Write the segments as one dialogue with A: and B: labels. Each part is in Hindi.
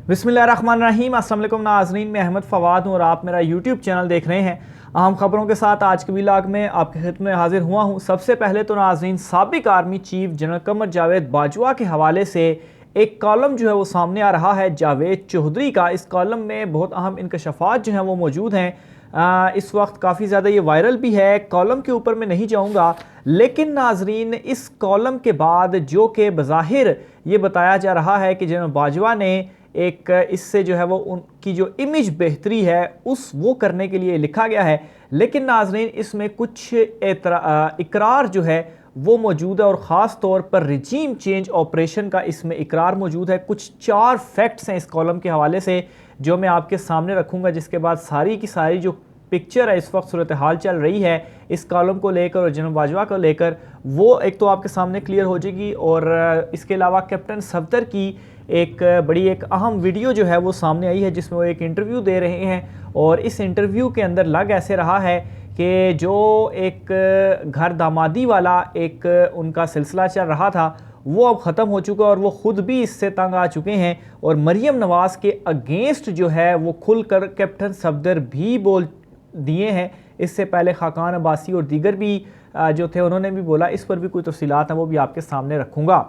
A: बिस्मिल्लाहिर्रहमानिर्रहीम। अस्सलाम वालेकुम नाज़रीन, मैं अहमद फ़वाद हूँ और आप मेरा यूट्यूब चैनल देख रहे हैं। अहम खबरों के साथ आज के व्लॉग में आपकी खिदमत में हाजिर हुआ हूँ। सबसे पहले तो नाज़रीन, साबिक army chief general Qamar Javed Bajwa के हवाले से एक कॉलम जो है वो सामने आ रहा है जावेद चौधरी का। इस कॉलम में बहुत अहम इंकशाफात जो हैं वो मौजूद हैं। इस वक्त काफ़ी ज़्यादा ये वायरल भी है। कॉलम के ऊपर मैं नहीं जाऊँगा, लेकिन नाज़रीन इस कॉलम के बाद जो कि बज़ाहिर ये बताया जा रहा है कि जनरल बाजवा ने एक इससे जो है वो उनकी जो इमेज बेहतरी है उस वो करने के लिए लिखा गया है। लेकिन नाज़रीन इसमें कुछ इकरार जो है वो मौजूद है और ख़ास तौर पर रिजीम चेंज ऑपरेशन का इसमें इकरार मौजूद है। कुछ 4 फैक्ट्स हैं इस कॉलम के हवाले से जो मैं आपके सामने रखूँगा, जिसके बाद सारी की सारी जो पिक्चर है इस वक्त सूरत हाल चल रही है इस कॉलम को लेकर और जनरल बाजवा को लेकर, वो एक तो आपके सामने क्लियर हो जाएगी। और इसके अलावा कैप्टन सफदर की एक एक अहम वीडियो जो है वो सामने आई है जिसमें वो एक इंटरव्यू दे रहे हैं और इस इंटरव्यू के अंदर लग ऐसे रहा है कि जो एक घर दामादी वाला एक उनका सिलसिला चल रहा था वो अब ख़त्म हो चुका है और वो ख़ुद भी इससे तंग आ चुके हैं और मरियम नवाज़ के अगेंस्ट जो है वो खुलकर कैप्टन सफदर भी बोल दिए हैं। इससे पहले खाकान अब्बासी और दीगर भी जो थे उन्होंने भी बोला। इस पर भी कोई तफसीलात हैं वो भी आपके सामने रखूँगा।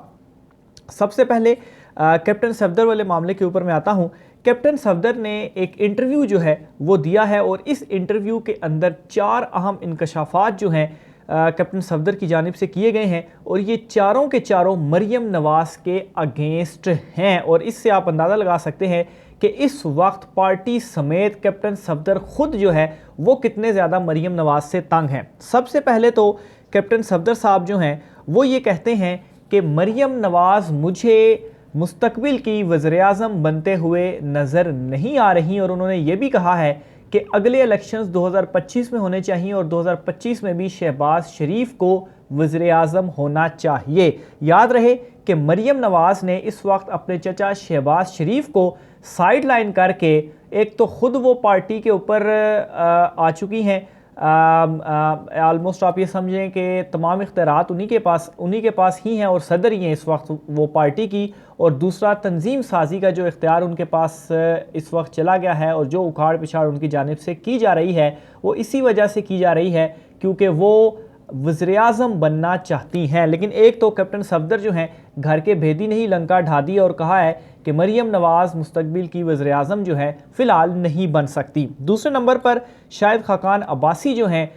A: सबसे पहले कैप्टन सफदर वाले मामले के ऊपर मैं आता हूँ। कैप्टन सफदर ने एक इंटरव्यू जो है वो दिया है और इस इंटरव्यू के अंदर 4 अहम इंकशाफात जो हैं कैप्टन सफदर की जानिब से किए गए हैं और ये चारों के चारों मरियम नवाज़ के अगेंस्ट हैं। और इससे आप अंदाज़ा लगा सकते हैं कि इस वक्त पार्टी समेत कैप्टन सफदर ख़ुद जो है वो कितने ज़्यादा मरियम नवाज़ से तंग हैं। सबसे पहले तो कैप्टन सफदर साहब जो हैं वो ये कहते हैं कि मरियम नवाज़ मुझे मुस्तकबिल की वज़ीर-ए-आज़म बनते हुए नज़र नहीं आ रही और उन्होंने ये भी कहा है कि अगले इलेक्शंस 2025 में होने चाहिए और 2025 में भी शहबाज शरीफ को वज़ीर-ए-आज़म होना चाहिए। याद रहे कि मरियम नवाज़ ने इस वक्त अपने चचा शहबाज शरीफ को साइड लाइन करके एक तो ख़ुद वो पार्टी के ऊपर आ चुकी हैं। ऑलमोस्ट आप ये समझें कि तमाम इख्तियारात उन्हीं के पास ही हैं और सदर ही हैं इस वक्त वो पार्टी की। और दूसरा, तंजीम साजी का जो इख्तियार उनके पास इस वक्त चला गया है और जो उखाड़ पिछाड़ उनकी जानिब से की जा रही है वो इसी वजह से की जा रही है क्योंकि वो वज़ीर-ए-आज़म बनना चाहती हैं। लेकिन एक तो कैप्टन सफदर जो हैं घर के भेदी ने ही लंका ढा दी और कहा है कि मरियम नवाज़ मुस्तकबिल की वज़ीर-ए-आज़म जो है फ़िलहाल नहीं बन सकती। दूसरे नंबर पर शायद खाकान अब्बासी जो हैं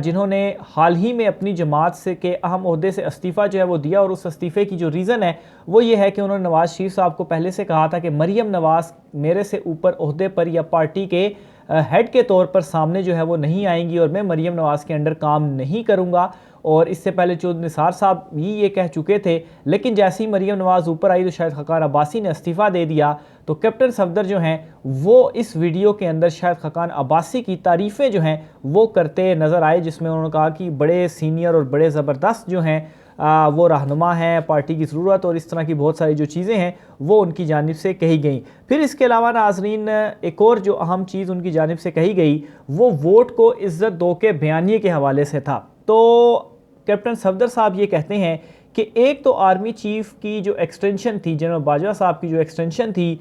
A: जिन्होंने हाल ही में अपनी जमात से के अहम ओहदे से इस्तीफ़ा जो है वो दिया और उस इस्तीफ़े की जो रीज़न है वो ये है कि उन्होंने नवाज़ शरीफ साहब को पहले से कहा था कि मरियम नवाज़ मेरे से ऊपर ओहदे पर या पार्टी के हेड के तौर पर सामने जो है वो नहीं आएंगी और मैं मरियम नवाज़ के अंडर काम नहीं करूँगा। और इससे पहले चौधरी निसार साहब भी ये कह चुके थे, लेकिन जैसे ही मरियम नवाज़ ऊपर आई तो शायद खाकान अब्बासी ने इस्तीफ़ा दे दिया। तो कैप्टन सफदर जो हैं वो इस वीडियो के अंदर शायद खाकान अब्बासी की तारीफ़ें जो हैं वो करते नज़र आए, जिसमें उन्होंने कहा कि बड़े सीनियर और बड़े ज़बरदस्त जो हैं वो रहनुमा हैं, पार्टी की ज़रूरत और इस तरह की बहुत सारी जो चीज़ें हैं वो उनकी जानिब से कही गई। फिर इसके अलावा नाज़रीन एक और जो अहम चीज़ उनकी जानिब से कही गई वो वोट को इज़्ज़त दो के बयानिए के हवाले से था। तो कैप्टन सफदर साहब ये कहते हैं कि एक तो आर्मी चीफ की जो एक्सटेंशन थी, जनरल बाजवा साहब की जो एक्सटेंशन थी,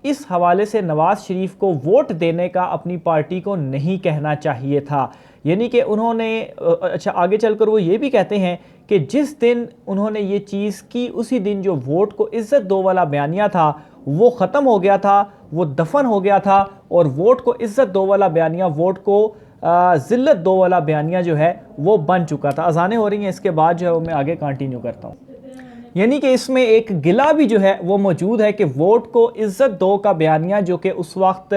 A: इस हवाले से नवाज़ शरीफ को वोट देने का अपनी पार्टी को नहीं कहना चाहिए था। यानी कि उन्होंने अच्छा आगे चलकर वो ये भी कहते हैं कि जिस दिन उन्होंने ये चीज़ की उसी दिन जो वोट को इज़्ज़त दो वाला बयानिया था वो ख़त्म हो गया था, वो दफन हो गया था और वोट को इज़्ज़त दो वाला बयानिया वोट को ज़िल्लत दो वाला बयानिया जो है वो बन चुका था। अज़ानें हो रही हैं, इसके बाद जो है वो मैं आगे कंटिन्यू करता हूँ। यानी कि इसमें एक गिला भी जो है वो मौजूद है कि वोट को इज़्ज़त दो का बयानिया जो कि उस वक्त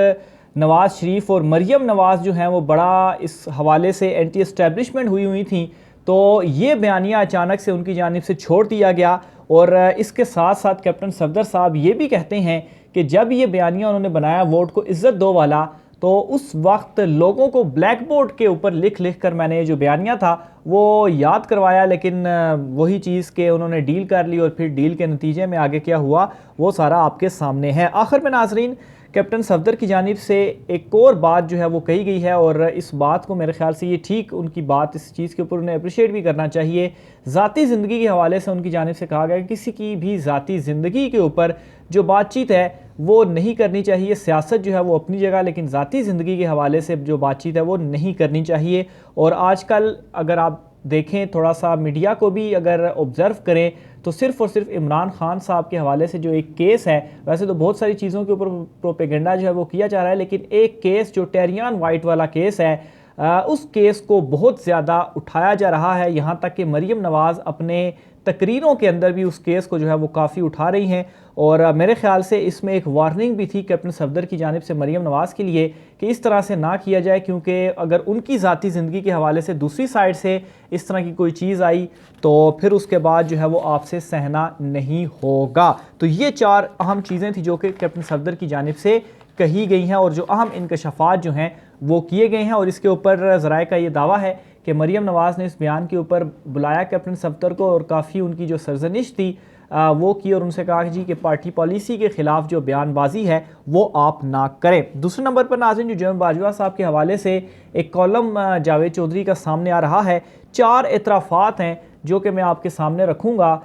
A: नवाज़ शरीफ और मरियम नवाज़ जो हैं वो बड़ा इस हवाले से एंटी एस्टेब्लिशमेंट हुई थी, तो ये बयानिया अचानक से उनकी जानिब से छोड़ दिया गया। और इसके साथ साथ कैप्टन सफदर साहब ये भी कहते हैं कि जब ये बयानिया उन्होंने बनाया वोट को इज़्ज़त दो वाला, तो उस वक्त लोगों को ब्लैक बोर्ड के ऊपर लिख कर मैंने जो बयानिया था वो याद करवाया, लेकिन वही चीज़ के उन्होंने डील कर ली और फिर डील के नतीजे में आगे क्या हुआ वो सारा आपके सामने है। आखिर में नाजरीन कैप्टन सफदर की जानिब से एक और बात जो है वो कही गई है और इस बात को मेरे ख्याल से ये ठीक उनकी बात, इस चीज़ के ऊपर उन्हें अप्रिशिएट भी करना चाहिए। ज़ाती ज़िंदगी के हवाले से उनकी जानिब से कहा गया कि किसी की भी ज़ाती ज़िंदगी के ऊपर जो बातचीत है वो नहीं करनी चाहिए। सियासत जो है वो अपनी जगह, लेकिन ज़ाती ज़िंदगी के हवाले से जो बातचीत है वो नहीं करनी चाहिए। और आजकल अगर आप देखें, थोड़ा सा मीडिया को भी अगर ऑब्ज़र्व करें तो सिर्फ़ और सिर्फ इमरान खान साहब के हवाले से जो एक केस है, वैसे तो बहुत सारी चीज़ों के ऊपर प्रोपेगेंडा जो है वो किया जा रहा है, लेकिन एक केस जो टेरियान वाइट वाला केस है, उस केस को बहुत ज़्यादा उठाया जा रहा है। यहाँ तक कि मरीम नवाज़ अपने तकरीरों के अंदर भी उस केस को जो है वो काफ़ी उठा रही हैं। और मेरे ख्याल से इसमें एक वार्निंग भी थी कैप्टन सफदर की जानिब से मरीम नवाज़ के लिए कि इस तरह से ना किया जाए, क्योंकि अगर उनकी ज़ाती ज़िंदगी के हवाले से दूसरी साइड से इस तरह की कोई चीज़ आई तो फिर उसके बाद जो है वो आपसे सहना नहीं होगा। तो ये 4 अहम चीज़ें थी जो कि कैप्टन सफदर की जानिब से कही गई हैं और जो अहम इंकशाफात जो हैं वो किए गए हैं। और इसके ऊपर ज़राए का ये दावा है कि मरीम नवाज़ ने इस बयान के ऊपर बुलाया कैप्टन सफदर को और काफ़ी उनकी जो सरजनिश थी वो की और उनसे कहा जी कि पार्टी पॉलिसी के ख़िलाफ़ जो बयानबाजी है वो आप ना करें। दूसरे नंबर पर नाज़रीन, जो जनरल बाजवा साहब के हवाले से एक कॉलम जावेद चौधरी का सामने आ रहा है। 4 एतराफ़ात हैं जो कि मैं आपके सामने रखूँगा,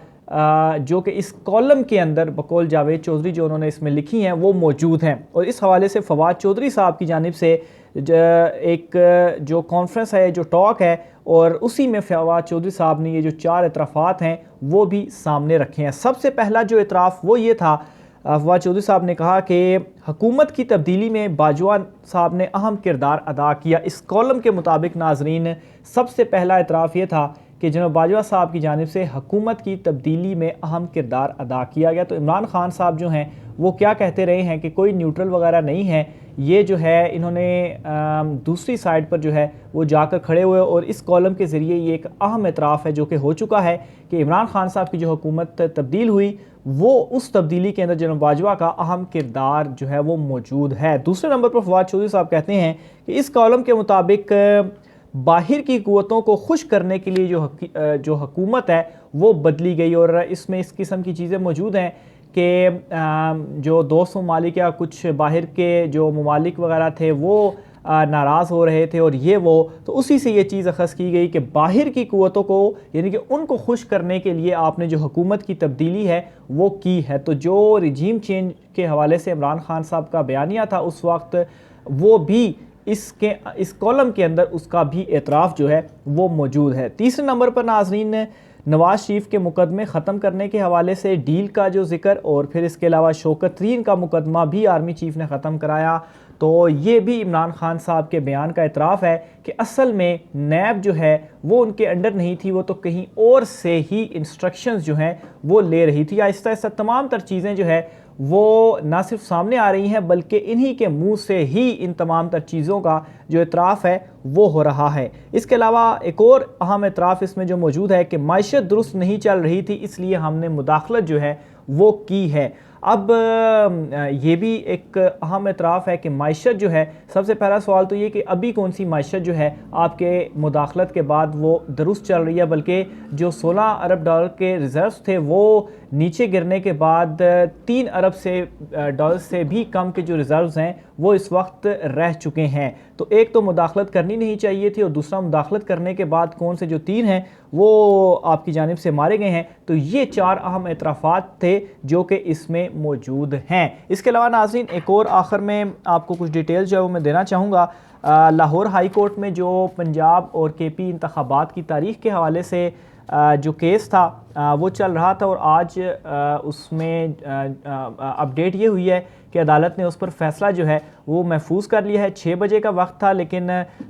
A: जो कि इस कॉलम के अंदर बकौल जावेद चौधरी जो उन्होंने इसमें लिखी हैं वो मौजूद हैं। और इस हवाले से फवाद चौधरी साहब की जानिब से एक जो कॉन्फ्रेंस है, जो टॉक है, और उसी में फवाद चौधरी साहब ने ये जो 4 एतराफ़ात हैं वो भी सामने रखे हैं। सबसे पहला जो एतराफ़ वो ये था, फवाद चौधरी साहब ने कहा कि हुकूमत की तब्दीली में बाजवा साहब ने अहम किरदार अदा किया। इस कॉलम के मुताबिक नाजरीन, सबसे पहला एतराफ़ ये था कि जनरल बाजवा साहब की जानिब से हुकूमत की तब्दीली में अहम किरदार अदा किया गया। तो इमरान खान साहब जो हैं वो क्या कहते रहे हैं कि कोई न्यूट्रल वगैरह नहीं है, ये जो है इन्होंने दूसरी साइड पर जो है वो जाकर खड़े हुए, और इस कॉलम के ज़रिए ये एक अहम एतराफ़ है जो कि हो चुका है कि इमरान खान साहब की जो हुकूमत तब्दील हुई वो उस तब्दीली के अंदर जनरल बाजवा का अहम किरदार जो है वो मौजूद है। दूसरे नंबर पर फवाद चौधरी साहब कहते हैं कि इस कॉलम के मुताबिक बाहर की कुव्वतों को खुश करने के लिए जो हुकूमत है वो बदली गई, और इसमें इस किस्म की चीज़ें मौजूद हैं कि जो दोस्त ममालिक या कुछ बाहर के जो ममालिक वगैरह थे वो नाराज़ हो रहे थे और ये वो, तो उसी से ये चीज़ अखज़ की गई कि बाहर की कुव्वतों को, यानी कि उनको खुश करने के लिए आपने जो हुकूमत की तब्दीली है वो की है। तो जो रिजीम चेंज के हवाले से इमरान खान साहब का बयानिया था उस वक्त, वो भी इस कॉलम के अंदर उसका भी एतराफ़ जो है वो मौजूद है। तीसरे नंबर पर नाज़रीन, नवाज शरीफ के मुकदमे ख़त्म करने के हवाले से डील का जो जिक्र, और फिर इसके अलावा शौकत तरीन का मुकदमा भी आर्मी चीफ ने ख़त्म कराया। तो ये भी इमरान खान साहब के बयान का एतराफ़ है कि असल में नैब जो है वो उनके अंडर नहीं थी, वो तो कहीं और से ही इंस्ट्रक्शंस जो हैं वो ले रही थी। आहिस्ता आहिस्ता तमाम तर चीज़ें जो है वो ना सिर्फ सामने आ रही हैं, बल्कि इन्हीं के मुंह से ही इन तमाम तर चीज़ों का जो एतराफ़ है वो हो रहा है। इसके अलावा एक और अहम एतराफ़ इसमें जो मौजूद है कि माइशत दुरुस्त नहीं चल रही थी, इसलिए हमने मुदाखलत जो है वो की है। अब ये भी एक अहम एतराफ़ है कि माइशत जो है, सबसे पहला सवाल तो ये कि अभी कौन सी माइशत जो है आपके मुदाखलत के बाद वो दुरुस्त चल रही है, बल्कि जो 16 अरब डॉलर के रिज़र्व्स थे वो नीचे गिरने के बाद 3 अरब से डॉलर से भी कम के जो रिज़र्व्स हैं वो इस वक्त रह चुके हैं। तो एक तो मुदाखलत करनी नहीं चाहिए थी, और दूसरा मुदाखलत करने के बाद कौन से जो 3 हैं वो आपकी जानिब से मारे गए हैं। तो ये 4 अहम एतराफ़ात थे जो कि इसमें मौजूद हैं। इसके अलावा नाज़रीन, एक और आखिर में आपको कुछ डिटेल्स जो है वो मैं देना चाहूँगा। लाहौर हाई कोर्ट में जो पंजाब और KP इंतखाबात की तारीख़ के हवाले से जो केस था वो चल रहा था, और आज उसमें अपडेट ये हुई है कि अदालत ने उस पर फ़ैसला जो है वो महफूज कर लिया है। 6 बजे का वक्त था, लेकिन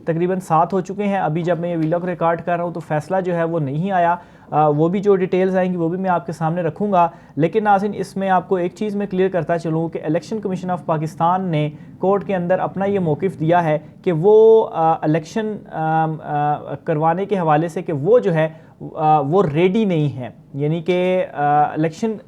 A: तकरीबन 7 हो चुके हैं। अभी जब मैं ये व्लॉग रिकॉर्ड कर रहा हूँ तो फ़ैसला जो है वो नहीं आया। वो भी जो डिटेल्स आएंगी वो भी मैं आपके सामने रखूँगा। लेकिन नाज़रीन, इसमें आपको एक चीज़ मैं क्लियर करता चलूँ कि इलेक्शन कमीशन ऑफ पाकिस्तान ने कोर्ट के अंदर अपना ये मौक़िफ़ दिया है कि वो इलेक्शन करवाने के हवाले से कि वो जो है वो रेडी नहीं है, यानी कि इलेक्शन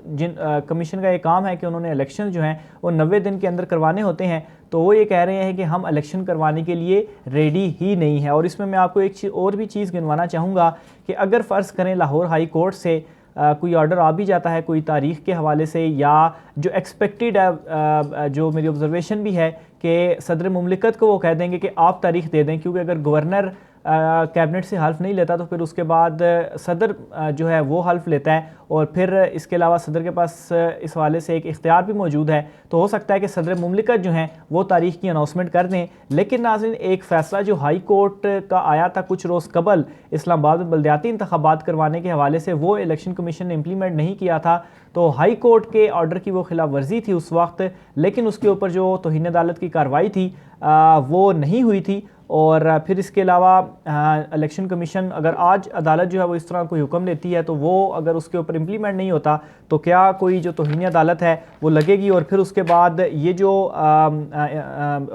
A: कमीशन का ये काम है कि उन्होंने इलेक्शन जो हैं वो 90 दिन के अंदर करवाने होते हैं। तो वो ये कह रहे हैं कि हम इलेक्शन करवाने के लिए रेडी ही नहीं है। और इसमें मैं आपको एक और भी चीज़ गिनवाना चाहूँगा कि अगर फ़र्ज़ करें लाहौर हाई कोर्ट से कोई ऑर्डर आ भी जाता है कोई तारीख़ के हवाले से, या जो एक्सपेक्टेड है, जो मेरी ऑब्जर्वेशन भी है कि सदर मुमलिकत को वो कह देंगे कि आप तारीख़ दे दें, क्योंकि अगर गवर्नर कैबिनेट से हल्फ नहीं लेता तो फिर उसके बाद सदर जो है वो हल्फ लेता है, और फिर इसके अलावा सदर के पास इस हवाले से एक इख्तियार भी मौजूद है। तो हो सकता है कि सदर मुमलिकत जो हैं वो तारीख की अनाउंसमेंट कर दें। लेकिन नाज़रीन, एक फ़ैसला जो हाई कोर्ट का आया था कुछ रोज़ कबल इस्लामाबाद में बल्दियाती इंतखाबात करवाने के हवाले से, वो इलेक्शन कमीशन ने इम्प्लीमेंट नहीं किया था। तो हाई कोर्ट के ऑर्डर की वो खिलाफ वर्जी थी उस वक्त, लेकिन उसके ऊपर जो तौहीन अदालत की कार्रवाई थी वो नहीं हुई थी। और फिर इसके अलावा इलेक्शन कमीशन अगर आज अदालत जो है वो इस तरह कोई हुक्म देती है तो वो अगर उसके ऊपर इम्प्लीमेंट नहीं होता तो क्या कोई जो तौहीन अदालत है वो लगेगी। और फिर उसके बाद ये जो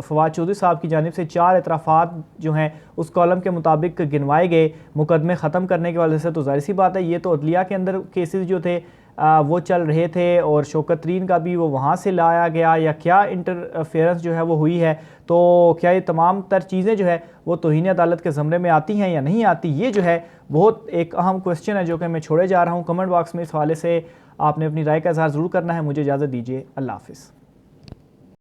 A: फवाद चौधरी साहब की जानिब से 4 एतराफ़ात जो हैं उस कॉलम के मुताबिक गिनवाए गए मुकदमे ख़त्म करने के वजह से, तो ज़ाहिर सी बात है ये तो अदलिया के अंदर केसेस जो थे वो चल रहे थे, और शौकत तरीन का भी वो वहाँ से लाया गया, या क्या इंटरफेरेंस जो है वो हुई है। तो क्या ये तमाम तर चीज़ें जो है वो तौहीन अदालत के ज़मरे में आती हैं या नहीं आती, ये जो है बहुत एक अहम क्वेश्चन है जो कि मैं छोड़े जा रहा हूँ। कमेंट बॉक्स में इस हवाले से आपने अपनी राय का इज़हार ज़रूर करना है। मुझे इजाज़त दीजिए, अल्लाह हाफ़िज़।